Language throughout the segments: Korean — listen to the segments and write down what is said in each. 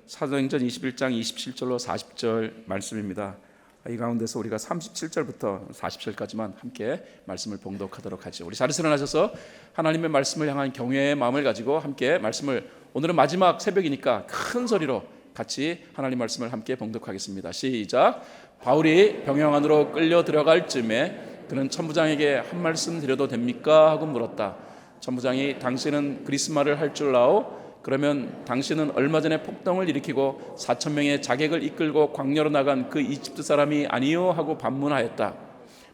사도행전 21장 27절로 40절 말씀입니다. 이 가운데서 우리가 37절부터 40절까지만 함께 말씀을 봉독하도록 하죠. 우리 자리에서 일어나셔서 하나님의 말씀을 향한 경외의 마음을 가지고 함께 말씀을, 오늘은 마지막 새벽이니까 큰 소리로 같이 하나님 말씀을 함께 봉독하겠습니다. 시작. 바울이 병영 안으로 끌려 들어갈 즈음에 그는 천부장에게 한 말씀 드려도 됩니까? 하고 물었다. 천부장이 당신은 그리스말을 할 줄 아오? 그러면 당신은 얼마 전에 폭동을 일으키고 4,000명의 자객을 이끌고 광야로 나간 그 이집트 사람이 아니요? 하고 반문하였다.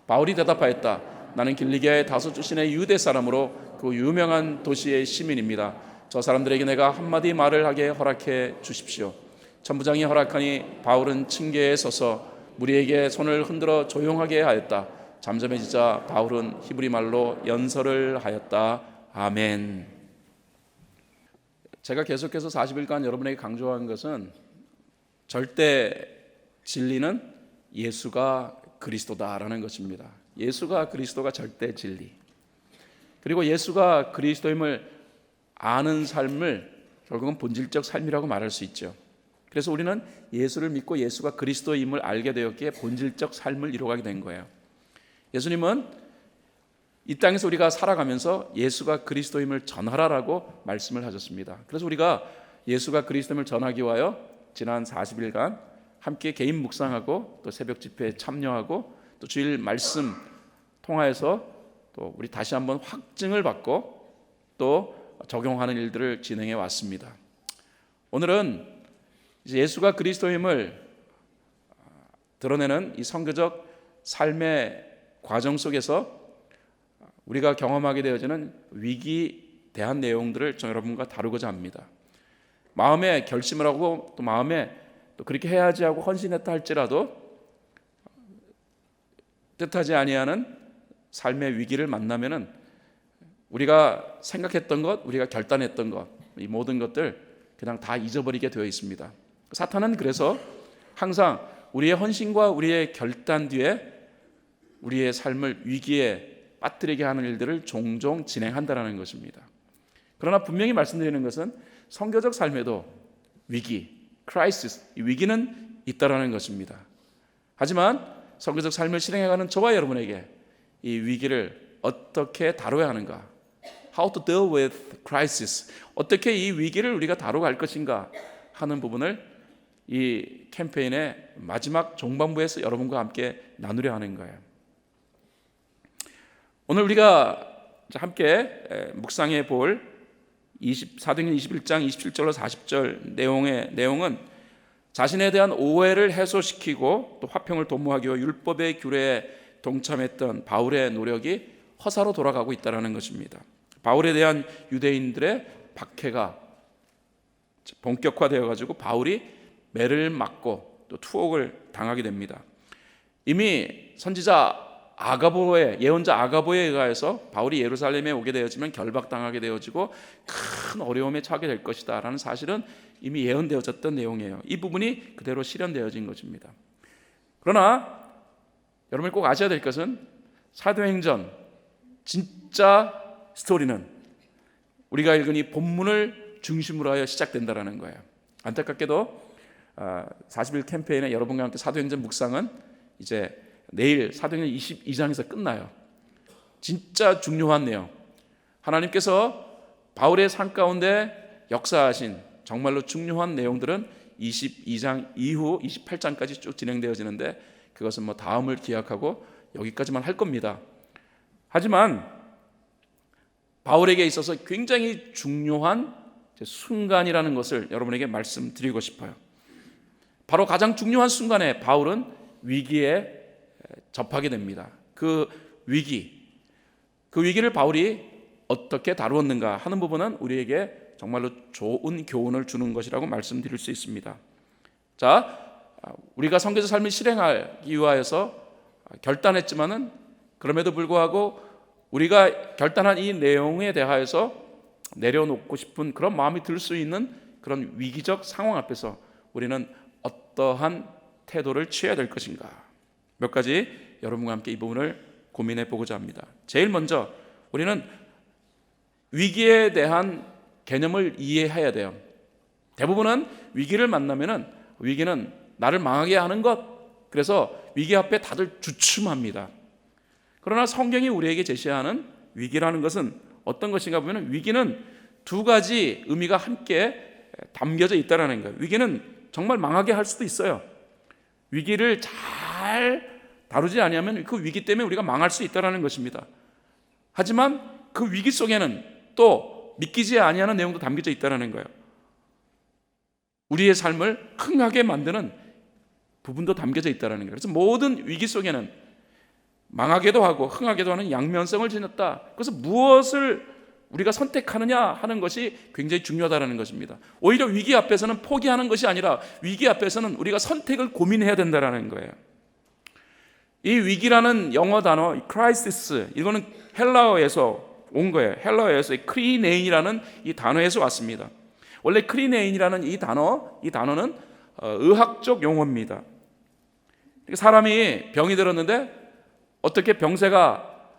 바울이 대답하였다. 나는 길리기아의 다소 출신의 유대 사람으로 그 유명한 도시의 시민입니다. 저 사람들에게 내가 한마디 말을 하게 허락해 주십시오. 천부장이 허락하니 바울은 층계에 서서 무리에게 손을 흔들어 조용하게 하였다. 잠잠해지자 바울은 히브리 말로 연설을 하였다. 아멘. 제가 계속해서 40일간 여러분에게 강조한 것은 절대 진리는 예수가 그리스도다라는 것입니다. 예수가 그리스도가 절대 진리. 그리고 예수가 그리스도임을 아는 삶을 결국은 본질적 삶이라고 말할 수 있죠. 그래서 우리는 예수를 믿고 예수가 그리스도임을 알게 되었기에 본질적 삶을 이루어가게 된 거예요. 예수님은 이 땅에서 우리가 살아가면서 예수가 그리스도임을 전하라라고 말씀을 하셨습니다. 그래서 우리가 예수가 그리스도임을 전하기 위하여 지난 40일간 함께 개인 묵상하고 또 새벽 집회에 참여하고 또 주일 말씀 통하여서 또 우리 다시 한번 확증을 받고 또 적용하는 일들을 진행해 왔습니다. 오늘은 이제 예수가 그리스도임을 드러내는 이 선교적 삶의 과정 속에서 우리가 경험하게 되어지는 위기에 대한 내용들을 저 여러분과 다루고자 합니다. 마음에 결심을 하고 또 마음에 또 그렇게 해야지 하고 헌신했다 할지라도 뜻하지 아니하는 삶의 위기를 만나면은 우리가 생각했던 것, 우리가 결단했던 것, 이 모든 것들 그냥 다 잊어버리게 되어 있습니다. 사탄은 그래서 항상 우리의 헌신과 우리의 결단 뒤에 우리의 삶을 위기에 빠뜨리게 하는 일들을 종종 진행한다는 것입니다. 그러나 분명히 말씀드리는 것은 선교적 삶에도 위기, 크라이시스, 이 위기는 있다라는 것입니다. 하지만 선교적 삶을 실행해가는 저와 여러분에게 이 위기를 어떻게 다뤄야 하는가, How to deal with crisis, 어떻게 이 위기를 우리가 다뤄갈 것인가 하는 부분을 이 캠페인의 마지막 종반부에서 여러분과 함께 나누려 하는 거예요. 오늘 우리가 함께 묵상해 볼 사도행전 21장 27절로 40절 내용은 자신에 대한 오해를 해소시키고 또 화평을 도모하기 위해 율법의 규례에 동참했던 바울의 노력이 허사로 돌아가고 있다는 것입니다. 바울에 대한 유대인들의 박해가 본격화되어 가지고 바울이 매를 맞고 또 투옥을 당하게 됩니다. 이미 선지자 아가보의 예언자 아가보에 의하여서 바울이 예루살렘에 오게 되어지면 결박당하게 되어지고 큰 어려움에 처하게 될 것이다 라는 사실은 이미 예언되어졌던 내용이에요. 이 부분이 그대로 실현되어진 것입니다. 그러나 여러분이 꼭 아셔야 될 것은 사도행전 진짜 스토리는 우리가 읽은 이 본문을 중심으로 하여 시작된다는 거예요. 안타깝게도 40일 캠페인에 여러분과 함께 사도행전 묵상은 이제 내일 사도행전 22장에서 끝나요. 진짜 중요한 내용, 하나님께서 바울의 삶 가운데 역사하신 정말로 중요한 내용들은 22장 이후 28장까지 쭉 진행되어지는데 그것은 뭐 다음을 기약하고 여기까지만 할 겁니다. 하지만 바울에게 있어서 굉장히 중요한 순간이라는 것을 여러분에게 말씀드리고 싶어요. 바로 가장 중요한 순간에 바울은 위기에 접하게 됩니다. 그 위기를 바울이 어떻게 다루었는가 하는 부분은 우리에게 정말로 좋은 교훈을 주는 것이라고 말씀드릴 수 있습니다. 자, 우리가 선교적 삶을 실행하기 위하여서 결단했지만은 그럼에도 불구하고 우리가 결단한 이 내용에 대하여서 내려놓고 싶은 그런 마음이 들 수 있는 그런 위기적 상황 앞에서 우리는 어떠한 태도를 취해야 될 것인가, 몇 가지 여러분과 함께 이 부분을 고민해 보고자 합니다. 제일 먼저 우리는 위기에 대한 개념을 이해해야 돼요. 대부분은 위기를 만나면은 위기는 나를 망하게 하는 것, 그래서 위기 앞에 다들 주춤합니다. 그러나 성경이 우리에게 제시하는 위기라는 것은 어떤 것인가 보면 위기는 두 가지 의미가 함께 담겨져 있다는 거예요. 위기는 정말 망하게 할 수도 있어요. 위기를 잘 다루지 않으면 그 위기 때문에 우리가 망할 수 있다는 것입니다. 하지만 그 위기 속에는 또 믿기지 아니하는 내용도 담겨져 있다는 거예요. 우리의 삶을 흥하게 만드는 부분도 담겨져 있다는 거예요. 그래서 모든 위기 속에는 망하게도 하고 흥하게도 하는 양면성을 지녔다. 그래서 무엇을 우리가 선택하느냐 하는 것이 굉장히 중요하다는 것입니다. 오히려 위기 앞에서는 포기하는 것이 아니라 위기 앞에서는 우리가 선택을 고민해야 된다는 거예요. 이 위기라는 영어 단어 크라이시스, 이거는 헬라어에서 온 거예요. 헬라어에서 크리네인이라는 이 단어에서 왔습니다. 원래 크리네인이라는 이 단어는 의학적 용어입니다. 사람이 병이 들었는데 어떻게 병세가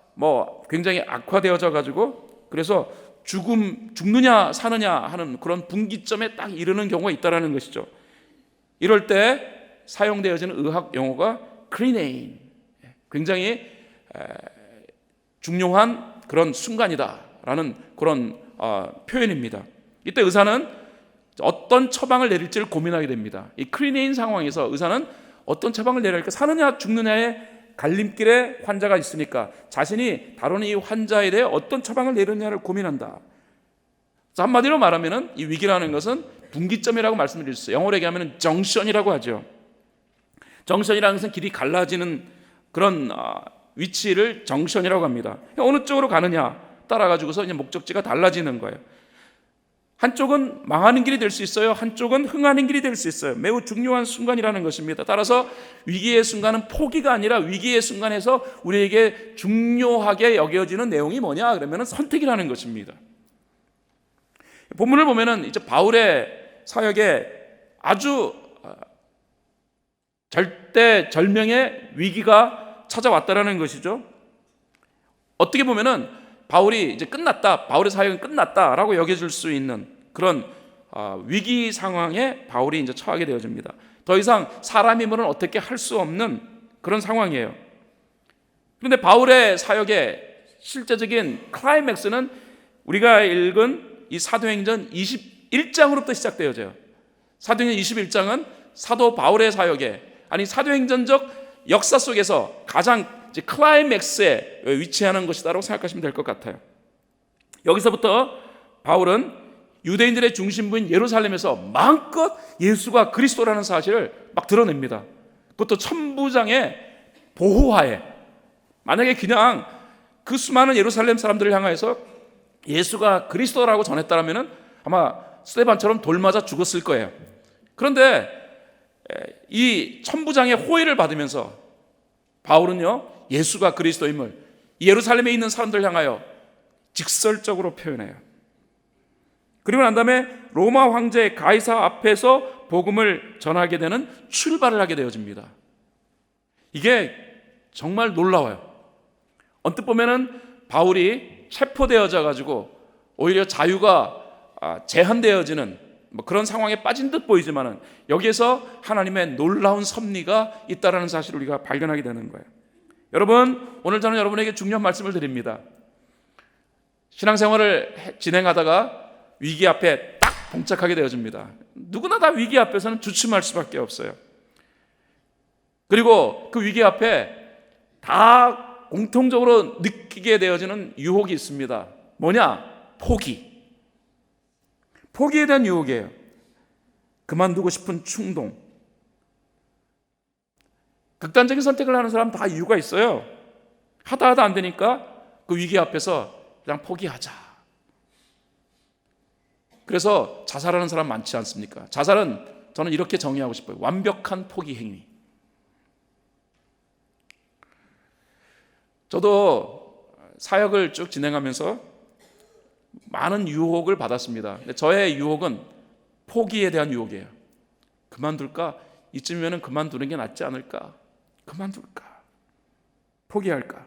굉장히 악화되어져 가지고 그래서 죽느냐 사느냐 하는 그런 분기점에 딱 이르는 경우가 있다라는 것이죠. 이럴 때 사용되어지는 의학 용어가 크리네인, 굉장히 중요한 그런 순간이다라는 그런 표현입니다. 이때 의사는 어떤 처방을 내릴지를 고민하게 됩니다. 이 크리네인 상황에서 의사는 어떤 처방을 내려야 할까? 사느냐 죽느냐의 갈림길에 환자가 있으니까 자신이 다루는 이 환자에 대해 어떤 처방을 내리느냐를 고민한다. 한마디로 말하면 이 위기라는 것은 분기점이라고 말씀드렸어요. 영어로 얘기하면 정션이라고 하죠. 정션이라는 것은 길이 갈라지는 그런 위치를 정션이라고 합니다. 어느 쪽으로 가느냐 따라가지고서 이제 목적지가 달라지는 거예요. 한쪽은 망하는 길이 될 수 있어요. 한쪽은 흥하는 길이 될 수 있어요. 매우 중요한 순간이라는 것입니다. 따라서 위기의 순간은 포기가 아니라 위기의 순간에서 우리에게 중요하게 여겨지는 내용이 뭐냐? 그러면 선택이라는 것입니다. 본문을 보면은 이제 바울의 사역에 아주 절대절명의 위기가 찾아왔다라는 것이죠. 어떻게 보면은 바울이 이제 끝났다, 바울의 사역은 끝났다라고 여겨질 수 있는 그런 위기 상황에 바울이 이제 처하게 되어집니다. 더 이상 사람 힘으로는 어떻게 할 수 없는 그런 상황이에요. 그런데 바울의 사역의 실제적인 클라이맥스는 우리가 읽은 이 사도행전 21장으로부터 시작되어져요. 사도행전 21장은 사도 바울의 사역에, 아니 사도행전적 역사 속에서 가장 클라이맥스에 위치하는 것이다라고 생각하시면 될 것 같아요. 여기서부터 바울은 유대인들의 중심부인 예루살렘에서 마음껏 예수가 그리스도라는 사실을 막 드러냅니다. 그것도 천부장의 보호하에. 만약에 그냥 그 수많은 예루살렘 사람들을 향해서 예수가 그리스도라고 전했다면 아마 스데반처럼 돌 맞아 죽었을 거예요. 그런데 이 천부장의 호의를 받으면서 바울은요, 예수가 그리스도임을 예루살렘에 있는 사람들 향하여 직설적으로 표현해요. 그리고 난 다음에 로마 황제 가이사 앞에서 복음을 전하게 되는 출발을 하게 되어집니다. 이게 정말 놀라워요. 언뜻 보면은 바울이 체포되어져 가지고 오히려 자유가 제한되어지는 그런 상황에 빠진 듯 보이지만은 여기에서 하나님의 놀라운 섭리가 있다라는 사실을 우리가 발견하게 되는 거예요. 여러분, 오늘 저는 여러분에게 중요한 말씀을 드립니다. 신앙생활을 진행하다가 위기 앞에 딱 봉착하게 되어집니다. 누구나 다 위기 앞에서는 주춤할 수밖에 없어요. 그리고 그 위기 앞에 다 공통적으로 느끼게 되어지는 유혹이 있습니다. 뭐냐? 포기. 포기에 대한 유혹이에요. 그만두고 싶은 충동. 극단적인 선택을 하는 사람 다 이유가 있어요. 하다 안 되니까 그 위기 앞에서 그냥 포기하자. 그래서 자살하는 사람 많지 않습니까? 자살은 저는 이렇게 정의하고 싶어요. 완벽한 포기 행위. 저도 사역을 쭉 진행하면서 많은 유혹을 받았습니다. 근데 저의 유혹은 포기에 대한 유혹이에요. 그만둘까? 이쯤이면 그만두는 게 낫지 않을까? 그만둘까? 포기할까?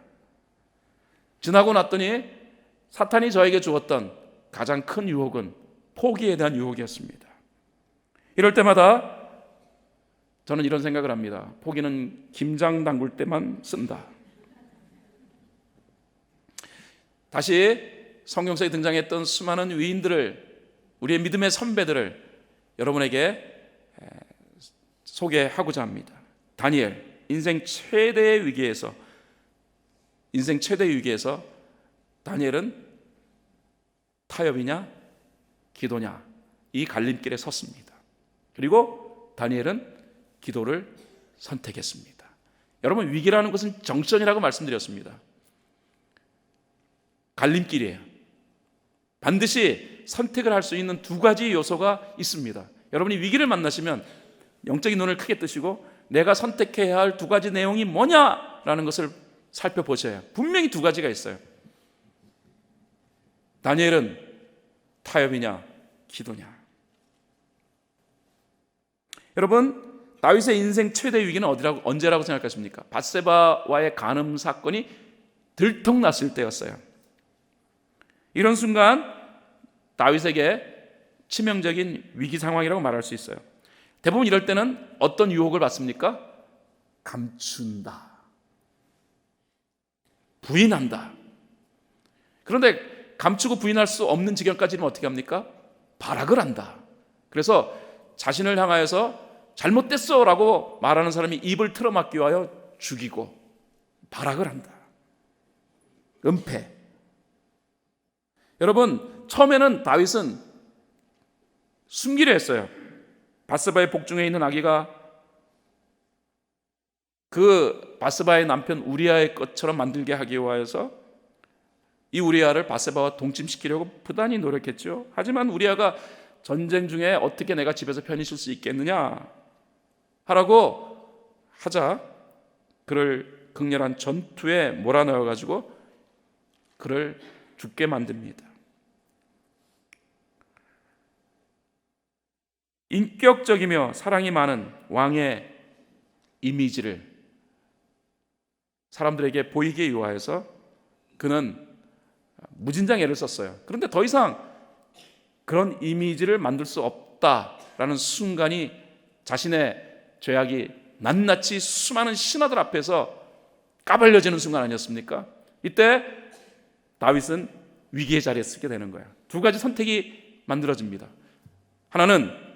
지나고 났더니 사탄이 저에게 주었던 가장 큰 유혹은 포기에 대한 유혹이었습니다. 이럴 때마다 저는 이런 생각을 합니다. 포기는 김장 담글 때만 쓴다. 다시 성경서에 등장했던 수많은 위인들을, 우리의 믿음의 선배들을 여러분에게 소개하고자 합니다. 다니엘, 인생 최대의 위기에서 다니엘은 타협이냐 기도냐 이 갈림길에 섰습니다. 그리고 다니엘은 기도를 선택했습니다. 여러분, 위기라는 것은 정션이라고 말씀드렸습니다. 갈림길이에요. 반드시 선택을 할 수 있는 두 가지 요소가 있습니다. 여러분이 위기를 만나시면 영적인 눈을 크게 뜨시고 내가 선택해야 할 두 가지 내용이 뭐냐라는 것을 살펴보셔야 해요. 분명히 두 가지가 있어요. 다니엘은 타협이냐 기도냐. 여러분, 다윗의 인생 최대 위기는 언제라고 생각하십니까? 밧세바와의 간음 사건이 들통났을 때였어요. 이런 순간 다윗에게 치명적인 위기 상황이라고 말할 수 있어요. 대부분 이럴 때는 어떤 유혹을 받습니까? 감춘다, 부인한다. 그런데 감추고 부인할 수 없는 지경까지는 어떻게 합니까? 발악을 한다. 그래서 자신을 향하여서 잘못됐어 라고 말하는 사람이 입을 틀어막기 위하여 죽이고 발악을 한다. 은폐. 여러분, 처음에는 다윗은 숨기려 했어요. 밧세바의 복중에 있는 아기가 그 밧세바의 남편 우리아의 것처럼 만들게 하기 위하여서 이 우리아를 밧세바와 동침시키려고 부단히 노력했죠. 하지만 우리아가 전쟁 중에 어떻게 내가 집에서 편히 쉴 수 있겠느냐 하라고 하자 그를 극렬한 전투에 몰아넣어 가지고 그를 죽게 만듭니다. 인격적이며 사랑이 많은 왕의 이미지를 사람들에게 보이기 위하여서 그는 무진장 애를 썼어요. 그런데 더 이상 그런 이미지를 만들 수 없다라는 순간이 자신의 죄악이 낱낱이 수많은 신하들 앞에서 까발려지는 순간 아니었습니까? 이때 다윗은 위기의 자리에 서게 되는 거예요. 두 가지 선택이 만들어집니다. 하나는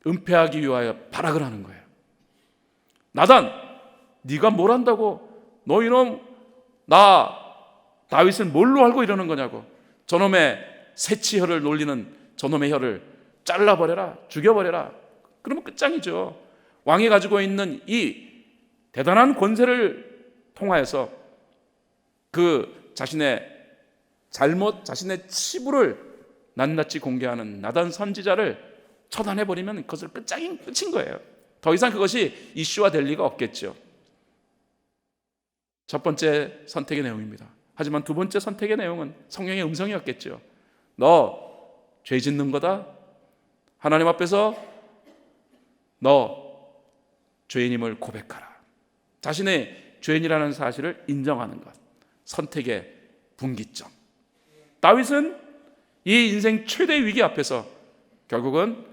은폐하기 위하여 발악을 하는 거예요. 나단, 네가 뭘 한다고? 너 이놈, 나 다윗을 뭘로 알고 이러는 거냐고. 저놈의 새치혀를 놀리는 저놈의 혀를 잘라버려라, 죽여버려라. 그러면 끝장이죠. 왕이 가지고 있는 이 대단한 권세를 통하여서 그 자신의 잘못, 자신의 치부를 낱낱이 공개하는 나단 선지자를 처단해버리면 그것을 끝인 거예요. 더 이상 그것이 이슈화 될 리가 없겠죠. 첫 번째 선택의 내용입니다. 하지만 두 번째 선택의 내용은 성령의 음성이었겠죠. 너 죄 짓는 거다. 하나님 앞에서 너 죄인임을 고백하라. 자신의 죄인이라는 사실을 인정하는 것. 선택의 분기점. 다윗은 이 인생 최대 위기 앞에서 결국은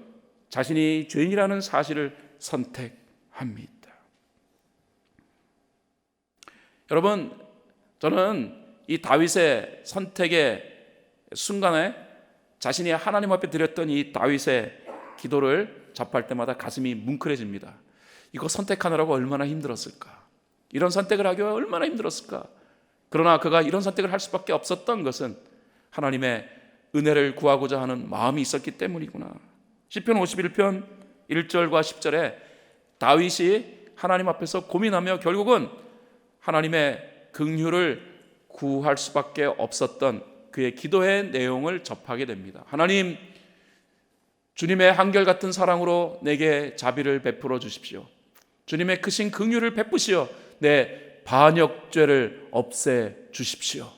자신이 죄인이라는 사실을 선택합니다. 여러분, 저는 이 다윗의 선택의 순간에 자신이 하나님 앞에 드렸던 이 다윗의 기도를 접할 때마다 가슴이 뭉클해집니다. 이거 선택하느라고 얼마나 힘들었을까? 이런 선택을 하기 위해 얼마나 힘들었을까? 그러나 그가 이런 선택을 할 수밖에 없었던 것은 하나님의 은혜를 구하고자 하는 마음이 있었기 때문이구나. 시편 51편 1절과 10절에 다윗이 하나님 앞에서 고민하며 결국은 하나님의 긍휼을 구할 수밖에 없었던 그의 기도의 내용을 접하게 됩니다. 하나님, 주님의 한결같은 사랑으로 내게 자비를 베풀어 주십시오. 주님의 크신 긍휼을 베푸시어 내 반역죄를 없애 주십시오.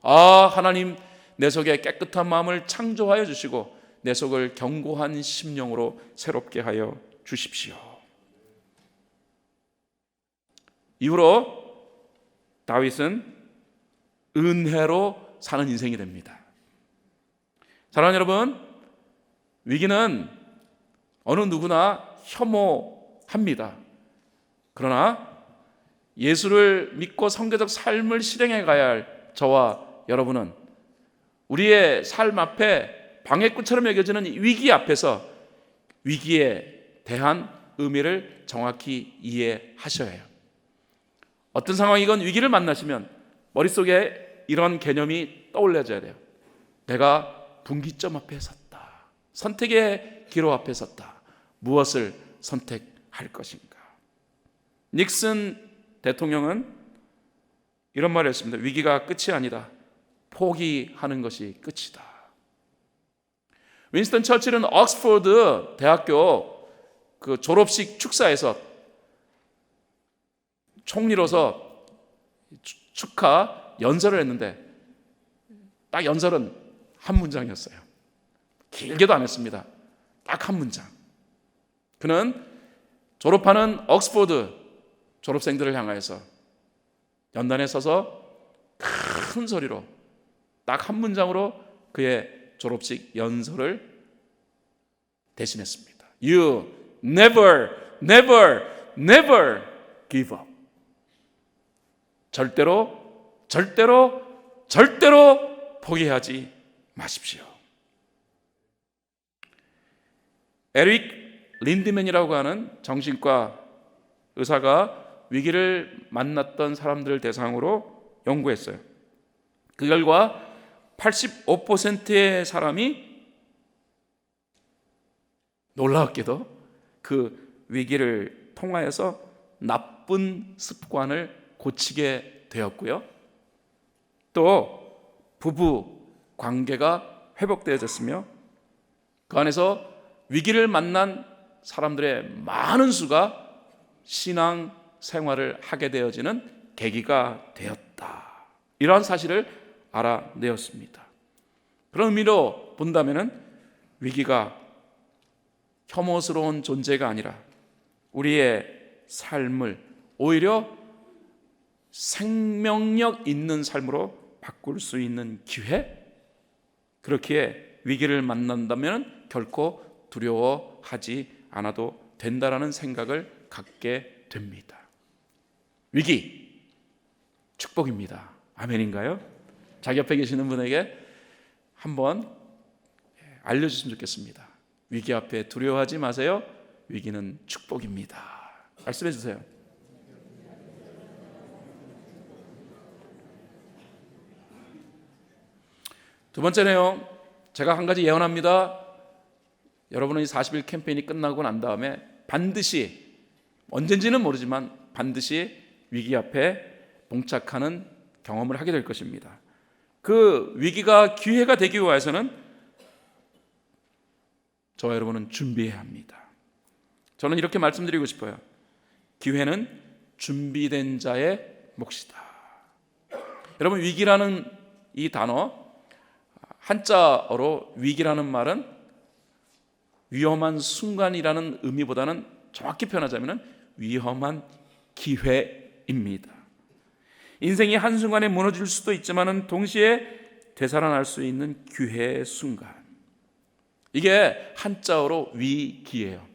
하나님, 내 속에 깨끗한 마음을 창조하여 주시고 내 속을 견고한 심령으로 새롭게 하여 주십시오. 이후로 다윗은 은혜로 사는 인생이 됩니다. 사랑하는 여러분, 위기는 어느 누구나 혐오합니다. 그러나 예수를 믿고 성교적 삶을 실행해 가야 할 저와 여러분은 우리의 삶 앞에 방해꾼처럼 여겨지는 위기 앞에서 위기에 대한 의미를 정확히 이해하셔야 해요. 어떤 상황이건 위기를 만나시면 머릿속에 이런 개념이 떠올려져야 돼요. 내가 분기점 앞에 섰다. 선택의 기로 앞에 섰다. 무엇을 선택할 것인가? 닉슨 대통령은 이런 말을 했습니다. 위기가 끝이 아니다. 포기하는 것이 끝이다. 윈스턴 처칠은 옥스퍼드 대학교 그 졸업식 축사에서 총리로서 축하 연설을 했는데 딱 연설은 한 문장이었어요. 길게도 안 했습니다. 딱 한 문장. 그는 졸업하는 옥스퍼드 졸업생들을 향하여서 연단에 서서 큰 소리로 딱 한 문장으로 그의 졸업식 연설을 대신했습니다. You never, never, never give up. 절대로, 절대로, 절대로 포기하지 마십시오. 에릭 린드맨이라고 하는 정신과 의사가 위기를 만났던 사람들을 대상으로 연구했어요. 그 결과 85%의 사람이 놀랍게도 그 위기를 통하여서 나쁜 습관을 고치게 되었고요. 또 부부 관계가 회복되어졌으며 그 안에서 위기를 만난 사람들의 많은 수가 신앙 생활을 하게 되어지는 계기가 되었다. 이러한 사실을 알아내었습니다. 그런 의미로 본다면 위기가 혐오스러운 존재가 아니라 우리의 삶을 오히려 생명력 있는 삶으로 바꿀 수 있는 기회? 그렇기에 위기를 만난다면 결코 두려워하지 않아도 된다라는 생각을 갖게 됩니다. 위기, 축복입니다. 아멘인가요? 자기 옆에 계시는 분에게 한번 알려주시면 좋겠습니다. 위기 앞에 두려워하지 마세요. 위기는 축복입니다. 말씀해 주세요. 두 번째 내용, 제가 한 가지 예언합니다. 여러분은 이 40일 캠페인이 끝나고 난 다음에 반드시, 언젠지는 모르지만 반드시 위기 앞에 봉착하는 경험을 하게 될 것입니다. 그 위기가 기회가 되기 위해서는 저와 여러분은 준비해야 합니다. 저는 이렇게 말씀드리고 싶어요. 기회는 준비된 자의 몫이다. 여러분, 위기라는 이 단어, 한자어로 위기라는 말은 위험한 순간이라는 의미보다는 정확히 표현하자면 위험한 기회입니다. 인생이 한순간에 무너질 수도 있지만 동시에 되살아날 수 있는 기회의 순간, 이게 한자어로 위기예요.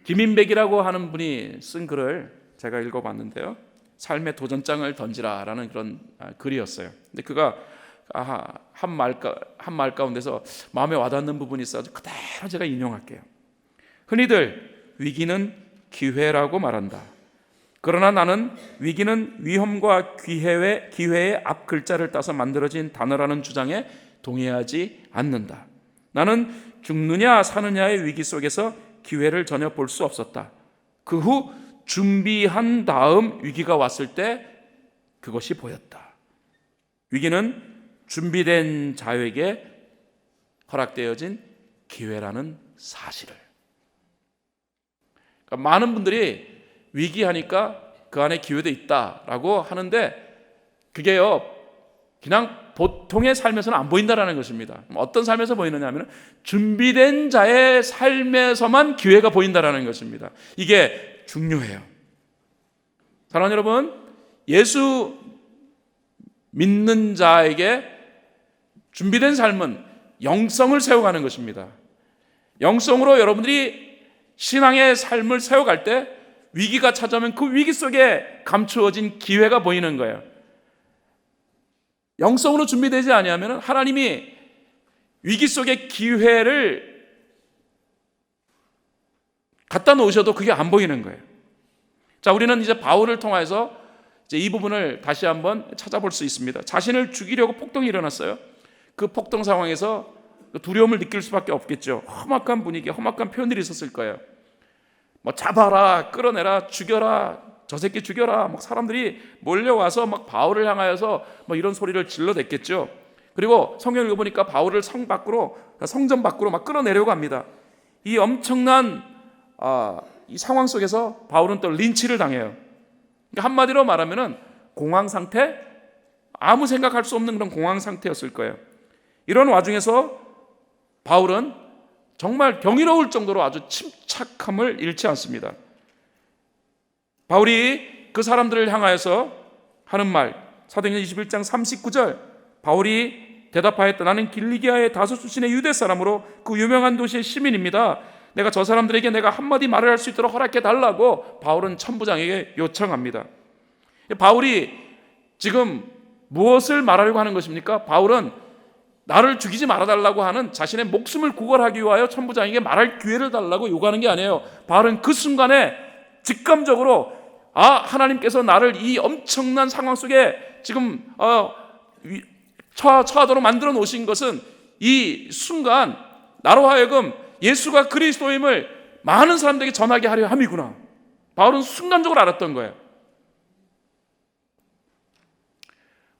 김인백이라고 하는 분이 쓴 글을 제가 읽어봤는데요, 삶의 도전장을 던지라라는 그런 글이었어요. 근데 그가 한 말 가운데서 마음에 와닿는 부분이 있어서 그대로 제가 인용할게요. 흔히들 위기는 기회라고 말한다. 그러나 나는 위기는 위험과 기회의 앞 글자를 따서 만들어진 단어라는 주장에 동의하지 않는다. 나는 죽느냐 사느냐의 위기 속에서 기회를 전혀 볼 수 없었다. 그 후 준비한 다음 위기가 왔을 때 그것이 보였다. 위기는 준비된 자에게 허락되어진 기회라는 사실을. 그러니까 많은 분들이 위기하니까 그 안에 기회도 있다라고 하는데 그게요, 그냥 보통의 삶에서는 안 보인다라는 것입니다. 어떤 삶에서 보이느냐 하면 준비된 자의 삶에서만 기회가 보인다라는 것입니다. 이게 중요해요. 사랑하는 여러분, 예수 믿는 자에게 준비된 삶은 영성을 세워가는 것입니다. 영성으로 여러분들이 신앙의 삶을 세워갈 때 위기가 찾아오면 그 위기 속에 감추어진 기회가 보이는 거예요. 영성으로 준비되지 아니하면 하나님이 위기 속의 기회를 갖다 놓으셔도 그게 안 보이는 거예요. 자, 우리는 이제 바울을 통해서 이제 이 부분을 다시 한번 찾아볼 수 있습니다. 자신을 죽이려고 폭동이 일어났어요. 그 폭동 상황에서 두려움을 느낄 수밖에 없겠죠. 험악한 분위기, 험악한 표현들이 있었을 거예요. 뭐 잡아라, 끌어내라, 죽여라, 저 새끼 죽여라, 막 사람들이 몰려와서 막 바울을 향하여서 뭐 이런 소리를 질러댔겠죠. 그리고 성경을 읽어보니까 바울을 성전 밖으로 막 끌어내려고 합니다. 이 엄청난 이 상황 속에서 바울은 또 린치를 당해요. 그러니까 한마디로 말하면은 공황 상태, 아무 생각할 수 없는 그런 공황 상태였을 거예요. 이런 와중에서 바울은 정말 경이로울 정도로 아주 침착함을 잃지 않습니다. 바울이 그 사람들을 향하여서 하는 말, 사도행전 21장 39절, 바울이 대답하였다. 나는 길리기아의 다소 출신의 유대 사람으로 그 유명한 도시의 시민입니다. 내가 저 사람들에게 내가 한마디 말을 할 수 있도록 허락해 달라고 바울은 천부장에게 요청합니다. 바울이 지금 무엇을 말하려고 하는 것입니까? 바울은 나를 죽이지 말아달라고 하는 자신의 목숨을 구걸하기 위하여 천부장에게 말할 기회를 달라고 요구하는 게 아니에요. 바울은 그 순간에 직감적으로 하나님께서 나를 이 엄청난 상황 속에 지금 처하도록 만들어 놓으신 것은 이 순간 나로 하여금 예수가 그리스도임을 많은 사람들에게 전하게 하려 함이구나. 바울은 순간적으로 알았던 거예요.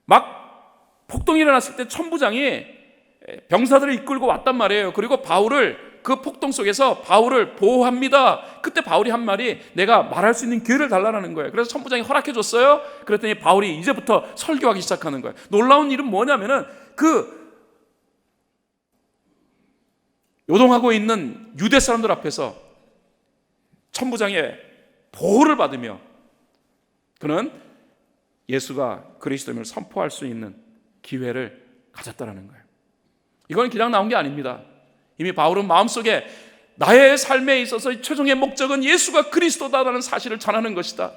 막 폭동이 일어났을 때 천부장이 병사들을 이끌고 왔단 말이에요. 그리고 바울을 그 폭동 속에서 바울을 보호합니다. 그때 바울이 한 말이 내가 말할 수 있는 기회를 달라는 거예요. 그래서 천부장이 허락해 줬어요. 그랬더니 바울이 이제부터 설교하기 시작하는 거예요. 놀라운 일은 뭐냐면은 그 요동하고 있는 유대 사람들 앞에서 천부장의 보호를 받으며 그는 예수가 그리스도임을 선포할 수 있는 기회를 가졌다는 거예요. 이건 그냥 나온 게 아닙니다. 이미 바울은 마음속에 나의 삶에 있어서 최종의 목적은 예수가 그리스도다라는 사실을 전하는 것이다.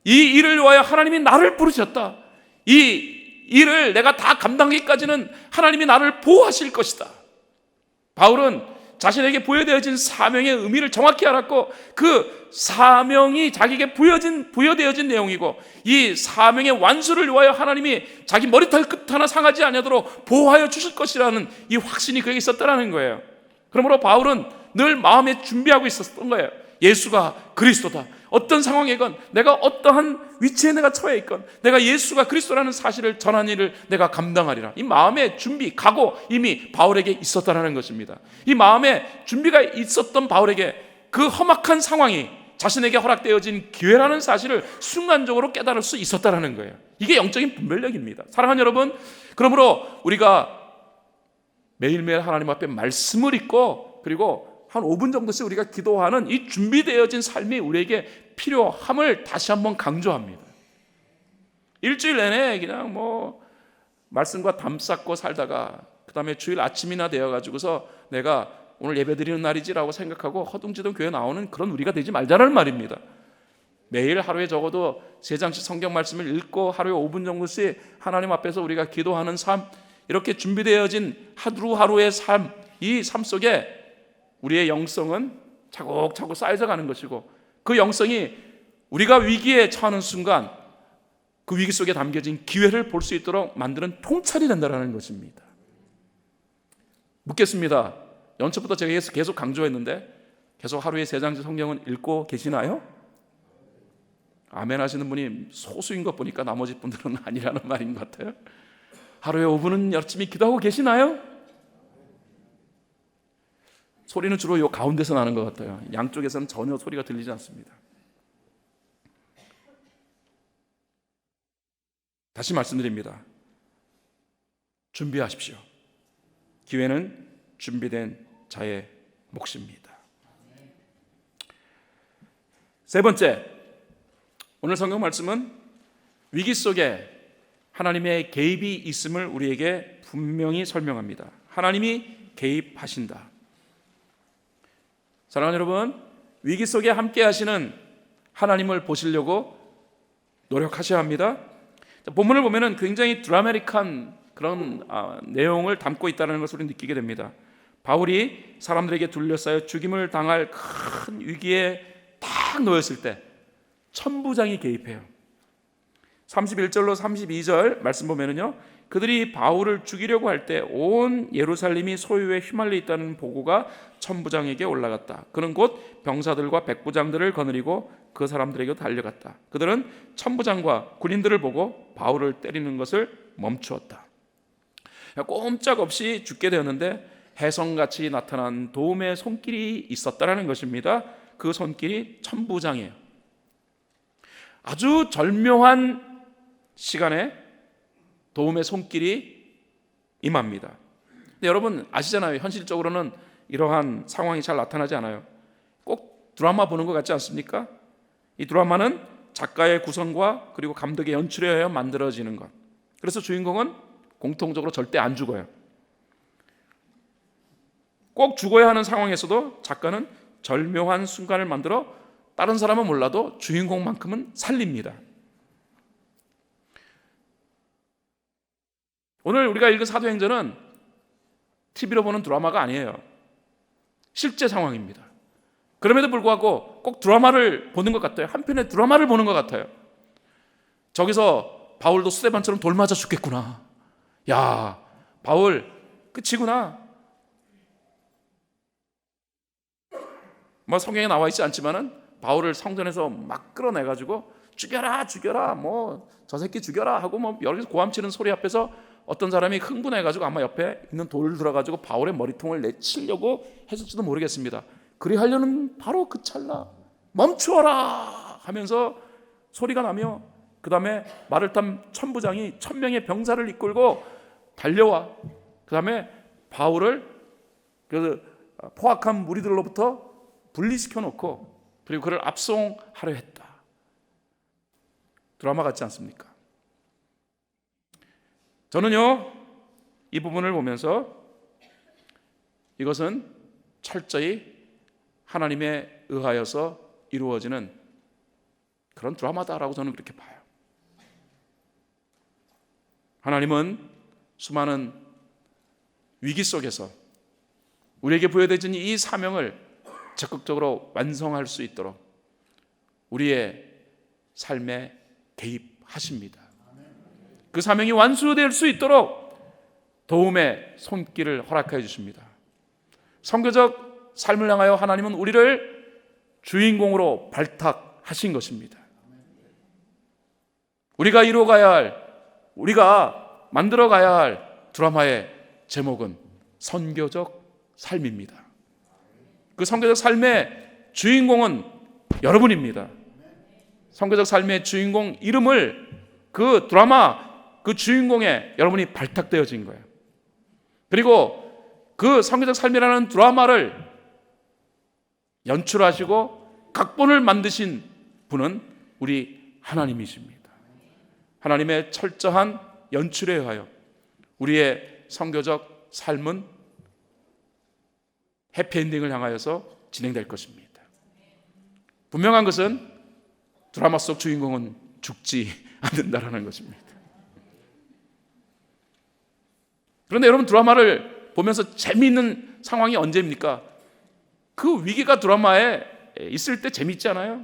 이 일을 위하여 하나님이 나를 부르셨다. 이 일을 내가 다 감당하기까지는 하나님이 나를 보호하실 것이다. 바울은 자신에게 부여되어진 사명의 의미를 정확히 알았고 그 사명이 자기에게 부여되어진 내용이고 이 사명의 완수를 위하여 하나님이 자기 머리털 끝 하나 상하지 아니하도록 보호하여 주실 것이라는 이 확신이 그에게 있었다는 거예요. 그러므로 바울은 늘 마음에 준비하고 있었던 거예요. 예수가 그리스도다. 어떤 상황이건 내가 어떠한 위치에 내가 처해 있건 내가 예수가 그리스도라는 사실을 전하는 일을 내가 감당하리라. 이 마음의 준비, 각오 이미 바울에게 있었다는 것입니다. 이 마음의 준비가 있었던 바울에게 그 험악한 상황이 자신에게 허락되어진 기회라는 사실을 순간적으로 깨달을 수 있었다는 거예요. 이게 영적인 분별력입니다. 사랑하는 여러분, 그러므로 우리가 매일매일 하나님 앞에 말씀을 읽고 그리고 한 5분 정도씩 우리가 기도하는 이 준비되어진 삶이 우리에게 필요함을 다시 한번 강조합니다. 일주일 내내 그냥 말씀과 담 쌓고 살다가 그 다음에 주일 아침이나 되어가지고서 내가 오늘 예배 드리는 날이지라고 생각하고 허둥지둥 교회 나오는 그런 우리가 되지 말자는 말입니다. 매일 하루에 적어도 3장씩 성경 말씀을 읽고 하루에 5분 정도씩 하나님 앞에서 우리가 기도하는 삶, 이렇게 준비되어진 하루하루의 삶, 이 삶 속에 우리의 영성은 차곡차곡 쌓여져 가는 것이고 그 영성이 우리가 위기에 처하는 순간 그 위기 속에 담겨진 기회를 볼 수 있도록 만드는 통찰이 된다는 것입니다. 묻겠습니다. 연초부터 제가 계속 강조했는데 계속 하루에 3장씩 성경은 읽고 계시나요? 아멘 하시는 분이 소수인 것 보니까 나머지 분들은 아니라는 말인 것 같아요. 하루에 5분은 열심히 기도하고 계시나요? 소리는 주로 요 가운데서 나는 것 같아요. 양쪽에서는 전혀 소리가 들리지 않습니다. 다시 말씀드립니다. 준비하십시오. 기회는 준비된 자의 몫입니다. 세 번째, 오늘 성경 말씀은 위기 속에 하나님의 개입이 있음을 우리에게 분명히 설명합니다. 하나님이 개입하신다. 사랑하는 여러분, 위기 속에 함께 하시는 하나님을 보시려고 노력하셔야 합니다. 본문을 보면은 굉장히 드라마틱한 그런 내용을 담고 있다는 것을 우리 느끼게 됩니다. 바울이 사람들에게 둘러싸여 죽임을 당할 큰 위기에 딱 놓였을 때 천부장이 개입해요. 31절로 32절 말씀 보면은요, 그들이 바울을 죽이려고 할 때 온 예루살렘이 소유에 휘말려 있다는 보고가 천부장에게 올라갔다. 그는 곧 병사들과 백부장들을 거느리고 그 사람들에게 달려갔다. 그들은 천부장과 군인들을 보고 바울을 때리는 것을 멈추었다. 꼼짝없이 죽게 되었는데 혜성같이 나타난 도움의 손길이 있었다라는 것입니다. 그 손길이 천부장이에요. 아주 절묘한 시간에 도움의 손길이 임합니다. 근데 여러분 아시잖아요. 현실적으로는 이러한 상황이 잘 나타나지 않아요. 꼭 드라마 보는 것 같지 않습니까? 이 드라마는 작가의 구성과 그리고 감독의 연출에 의해 만들어지는 것. 그래서 주인공은 공통적으로 절대 안 죽어요. 꼭 죽어야 하는 상황에서도 작가는 절묘한 순간을 만들어 다른 사람은 몰라도 주인공만큼은 살립니다. 오늘 우리가 읽은 사도행전은 TV로 보는 드라마가 아니에요. 실제 상황입니다. 그럼에도 불구하고 꼭 드라마를 보는 것 같아요. 한편의 드라마를 보는 것 같아요. 저기서 바울도 스데반처럼 돌 맞아 죽겠구나. 야, 바울 끝이구나. 뭐 성경에 나와 있지 않지만은 바울을 성전에서 막 끌어내가지고 죽여라, 뭐 저 새끼 죽여라 하고 뭐 여러 개 고함치는 소리 앞에서 어떤 사람이 흥분해가지고 아마 옆에 있는 돌을 들어가지고 바울의 머리통을 내치려고 했을지도 모르겠습니다. 그리하려는 바로 그 찰나 멈추어라 하면서 소리가 나며 그 다음에 말을 탄 천부장이 1000명의 병사를 이끌고 달려와 그 다음에 바울을 그 포악한 무리들로부터 분리시켜 놓고 그리고 그를 압송하려 했다. 드라마 같지 않습니까? 저는요 이 부분을 보면서 이것은 철저히 하나님에 의하여서 이루어지는 그런 드라마다라고 저는 그렇게 봐요. 하나님은 수많은 위기 속에서 우리에게 부여되어진 이 사명을 적극적으로 완성할 수 있도록 우리의 삶에 개입하십니다. 그 사명이 완수될 수 있도록 도움의 손길을 허락해 주십니다. 선교적 삶을 향하여 하나님은 우리를 주인공으로 발탁하신 것입니다. 우리가 이루어가야 할, 우리가 만들어가야 할 드라마의 제목은 선교적 삶입니다. 그 선교적 삶의 주인공은 여러분입니다. 선교적 삶의 주인공 이름을 그 드라마 그 주인공에 여러분이 발탁되어진 거예요. 그리고 그 선교적 삶이라는 드라마를 연출하시고 각본을 만드신 분은 우리 하나님이십니다. 하나님의 철저한 연출에 의하여 우리의 선교적 삶은 해피엔딩을 향하여서 진행될 것입니다. 분명한 것은 드라마 속 주인공은 죽지 않는다라는 것입니다. 그런데 여러분 드라마를 보면서 재미있는 상황이 언제입니까? 그 위기가 드라마에 있을 때 재미있지 않아요?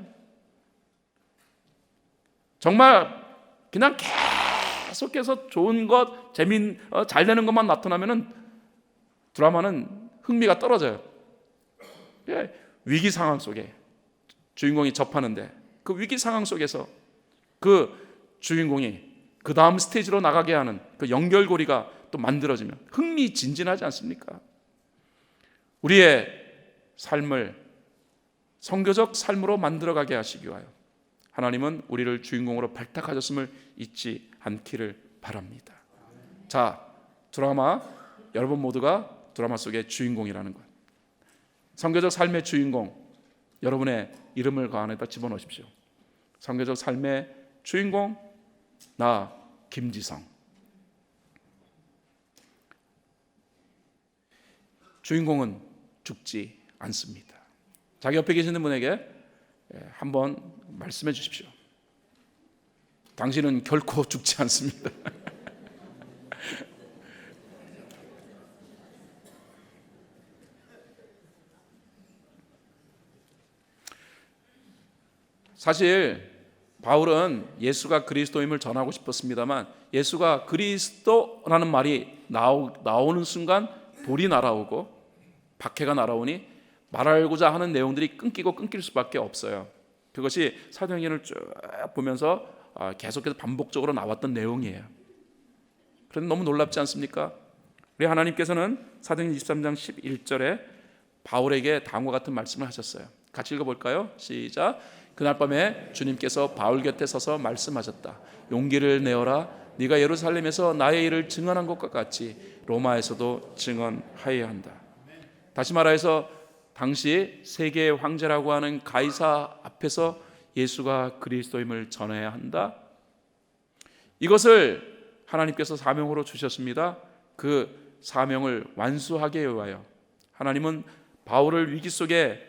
정말 그냥 계속해서 좋은 것, 잘 되는 것만 나타나면은 드라마는 흥미가 떨어져요. 위기 상황 속에 주인공이 접하는데 그 위기 상황 속에서 그 주인공이 그 다음 스테이지로 나가게 하는 그 연결고리가 또 만들어지면 흥미진진하지 않습니까? 우리의 삶을 선교적 삶으로 만들어가게 하시기 위하여 하나님은 우리를 주인공으로 발탁하셨음을 잊지 않기를 바랍니다. 자, 드라마 여러분 모두가 드라마 속의 주인공이라는 것. 선교적 삶의 주인공 여러분의 이름을 그 안에다 집어넣으십시오. 선교적 삶의 주인공 나 김지성. 주인공은 죽지 않습니다. 자기 옆에 계시는 분에게 한번 말씀해 주십시오. 당신은 결코 죽지 않습니다. 사실 바울은 예수가 그리스도임을 전하고 싶었습니다만 예수가 그리스도라는 말이 나오는 순간 돌이 날아오고 박해가 날아오니 말하고자 하는 내용들이 끊길 수밖에 없어요. 그것이 사도행전을 쭉 보면서 계속해서 반복적으로 나왔던 내용이에요. 그런데 너무 놀랍지 않습니까? 우리 하나님께서는 사도행전 23장 11절에 바울에게 다음과 같은 말씀을 하셨어요. 같이 읽어볼까요? 시작. 그날 밤에 주님께서 바울 곁에 서서 말씀하셨다. 용기를 내어라. 네가 예루살렘에서 나의 일을 증언한 것과 같이 로마에서도 증언하여야 한다. 다시 말해서 당시 세계의 황제라고 하는 가이사 앞에서 예수가 그리스도임을 전해야 한다. 이것을 하나님께서 사명으로 주셨습니다. 그 사명을 완수하게 위하여 하나님은 바울을 위기 속에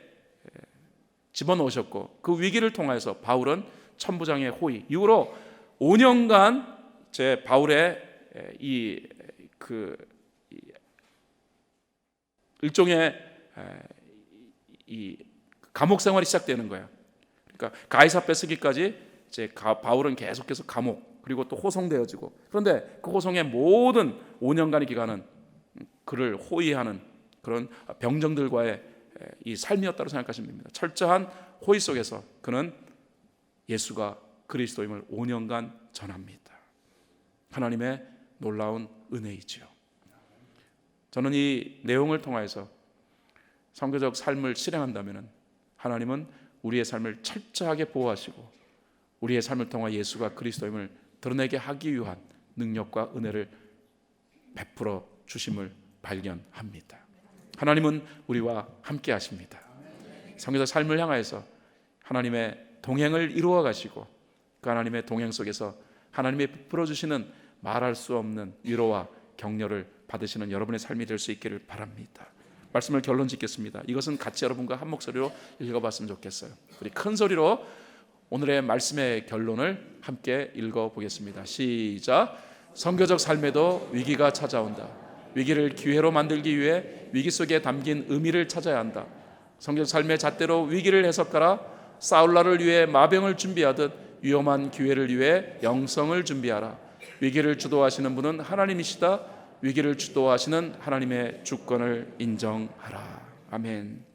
집어넣으셨고 그 위기를 통해서 바울은 천부장의 호의 이후로 5년간 제 바울의 일종의 이 감옥 생활이 시작되는 거예요. 그러니까 가이사 뺏기기까지 이제 바울은 계속해서 감옥 그리고 또 호송되어지고 그런데 그 호송의 모든 5년간의 기간은 그를 호위하는 그런 병정들과의 이 삶이었다고 생각하시면 됩니다. 철저한 호의 속에서 그는 예수가 그리스도임을 5년간 전합니다. 하나님의 놀라운 은혜이지요. 저는 이 내용을 통해서 선교적 삶을 실행한다면 하나님은 우리의 삶을 철저하게 보호하시고 우리의 삶을 통해 예수가 그리스도임을 드러내게 하기 위한 능력과 은혜를 베풀어 주심을 발견합니다. 하나님은 우리와 함께 하십니다. 선교적 삶을 향하여서 하나님의 동행을 이루어 가시고 그 하나님의 동행 속에서 하나님의 베풀어 주시는 말할 수 없는 위로와 격려를 받으시는 여러분의 삶이 될 수 있기를 바랍니다. 말씀을 결론 짓겠습니다. 이것은 같이 여러분과 한 목소리로 읽어봤으면 좋겠어요. 우리 큰 소리로 오늘의 말씀의 결론을 함께 읽어보겠습니다. 시작. 선교적 삶에도 위기가 찾아온다. 위기를 기회로 만들기 위해 위기 속에 담긴 의미를 찾아야 한다. 선교적 삶의 잣대로 위기를 해석하라. 사울라를 위해 마병을 준비하듯 위험한 기회를 위해 영성을 준비하라. 위기를 주도하시는 분은 하나님이시다. 위기를 주도하시는 하나님의 주권을 인정하라. 아멘.